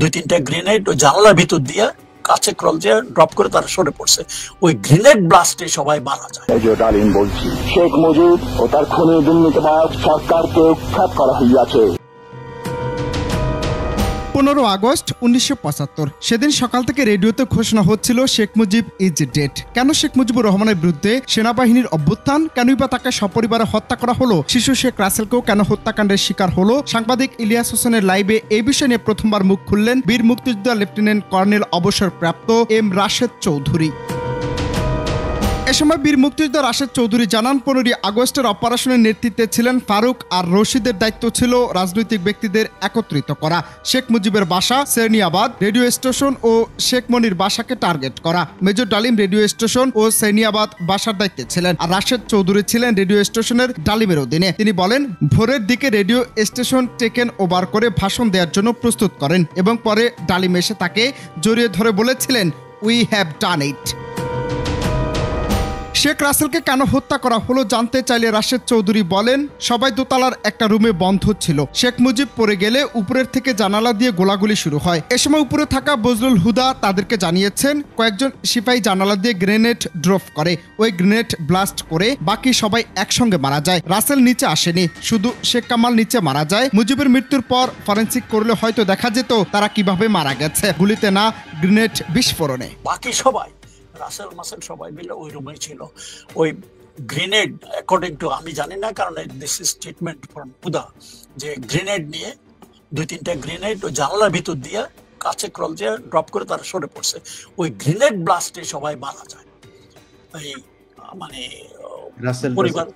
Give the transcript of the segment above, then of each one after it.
2-3টা grenade ওই জানালার ভিতর দিয়ে কাছে ক্রল দিয়ে ড্রপ করে তারা সরে পড়ছে। ওই গ্রেনেড ব্লাস্টে সবাই মারা যায়। মেজর ডালিম বলছি, শেখ মুজিব ও তার খুনি দুর্নীতিবাজ সরকারকে উৎখাত করা হইয়াছে। 15 আগস্ট 1975 সেদিন সকাল থেকে রেডিওতে ঘোষণা হচ্ছিল শেখ মুজিব ইজ ডেড। কেন শেখ মুজিবুর রহমানের বিরুদ্ধে সেনাবাহিনীর অভ্যুত্থান, কেনই বা তাকে সপরিবারে হত্যা করা হলো, শিশু শেখ রাসেলকেও কেন হত্যাকাণ্ডের শিকার হলো। সাংবাদিক ইলিয়াস হোসেনের লাইভে এই বিষয় নিয়ে প্রথমবার মুখ খুললেন বীর মুক্তিযোদ্ধা লেফটেন্যান্ট কর্নেল অবসরপ্রাপ্ত এম রাশেদ চৌধুরী। এ সময় বীর মুক্তিযোদ্ধা রাশেদ চৌধুরী জানান, 15 আগস্টের অপারেশনের নেতৃত্বে ছিলেন ফারুক, আর রশিদের দায়িত্ব ছিল রাজনৈতিক ব্যক্তিদের একত্রিত করা। শেখ মুজিবের বাসা সেরনিয়াবাদ রেডিও স্টেশন ও শেখ মনির বাসাকে টার্গেট করা। মেজর ডালিম রেডিও স্টেশন ও সেরনিয়াবাদ বাসার দায়িত্বে ছিলেন, আর রাশেদ চৌধুরী ছিলেন রেডিও স্টেশনের ডালিমের অধীনে। তিনি বলেন, ভোরের দিকে রেডিও স্টেশন টেকেন ওভার করে ভাষণ দেওয়ার জন্য প্রস্তুত করেন এবং পরে ডালিম এসে তাকে জড়িয়ে ধরে বলেছিলেন, উই হ্যাভ ডান ইট। শেখ রাসেলকে কেন হত্যা করা হলো জানতে চাইলে রাশেদ চৌধুরী বলেন, সবাই দোতলার একটা রুমে বন্ধ ছিল। শেখ মুজিব পড়ে গেলে উপরের থেকে জানালা দিয়ে গোলাগুলি শুরু হয়। এ সময় উপরে থাকা বজলুল হুদা তাদেরকে জানিয়েছেন, কয়েকজন সিপাহী জানালা দিয়ে গ্রেনেড ড্রপ করে, ওই গ্রেনেড ব্লাস্ট করে বাকি সবাই একসঙ্গে মারা যায়। রাসেল নিচে আসেনি, শুধু শেখ কামাল নিচে মারা যায়। মুজিবের মৃত্যুর পর ফরেনসিক করলে হয়তো দেখা যেত তারা কিভাবে মারা গেছে, গুলিতে না গ্রেনেড বিস্ফোরণে। বাকি সবাই রাসেল মাসেল সবাই মিলে ওই রুমে ছিল। ওই গ্রেনেড অ্যাকর্ডিং টু, আমি জানি না কারণ দিস ইজ স্টেটমেন্ট ফ্রম হুদা, যে গ্রেনেড নিয়ে 2-3টা গ্রেনেড ওই জানালার ভিতর দিয়ে কাছে ক্রল দিয়ে ড্রপ করে তারা সরে পড়ছে। ওই গ্রেনেড ব্লাস্টে সবাই মারা যায়। এই মানে পরিবার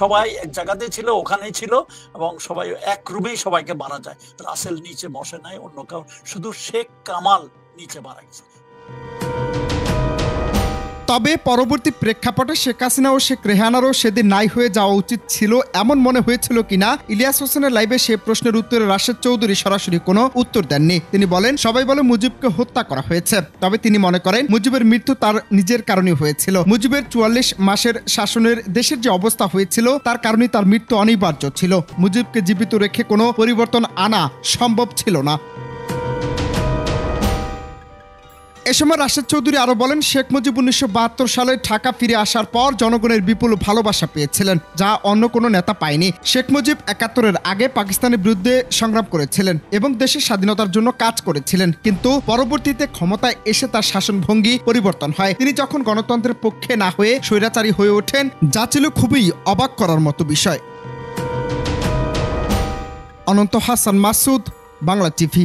সবাই এক জায়গাতে ছিল, ওখানেই ছিল এবং সবাই এক রুমেই সবাইকে মারা যায়। রাসেল নিচে বসে নাই, অন্য কেউ, শুধু শেখ কামাল নিচে মারা গেছে। তবে পরবর্তী প্রেক্ষাপটে শেখ হাসিনা ও শেখ রেহানারও সেদিন নাই হয়ে যাওয়া উচিত ছিল, এমন মনে হয়েছিল কিনা ইলিয়াস হোসেনের লাইভে সে প্রশ্নের উত্তরে রাশেদ চৌধুরী সরাসরি কোনো উত্তর দেননি। তিনি বলেন, সবাই বলে মুজিবকে হত্যা করা হয়েছে, তবে তিনি মনে করেন মুজিবের মৃত্যু তার নিজের কারণে হয়েছিল। মুজিবের 44 মাসের শাসনের দেশের যে অবস্থা হয়েছিল তার কারণে তার মৃত্যু অনিবার্য ছিল। মুজিবকে জীবিত রেখে কোনো পরিবর্তন আনা সম্ভব ছিল না। এ সময় রাশেদ চৌধুরী আরো বলেন, শেখ মুজিব 1972 সালে ঢাকা ফিরে আসার পর জনগণের বিপুল ভালোবাসা পেয়েছিলেন, যা অন্য কোনো নেতা পায়নি। শেখ মুজিব 71-এর আগে পাকিস্তানের বিরুদ্ধে সংগ্রাম করেছিলেন এবং দেশের স্বাধীনতার জন্য কাজ করেছিলেন, কিন্তু পরবর্তীতে ক্ষমতায় এসে তার শাসনভঙ্গি পরিবর্তন হয়। তিনি যখন গণতন্ত্রের পক্ষে না হয়ে স্বৈরাচারী হয়ে ওঠেন, যা ছিল খুবই অবাক করার মতো বিষয়। অনন্ত হাসান মাসুদ, বাংলা টিভি।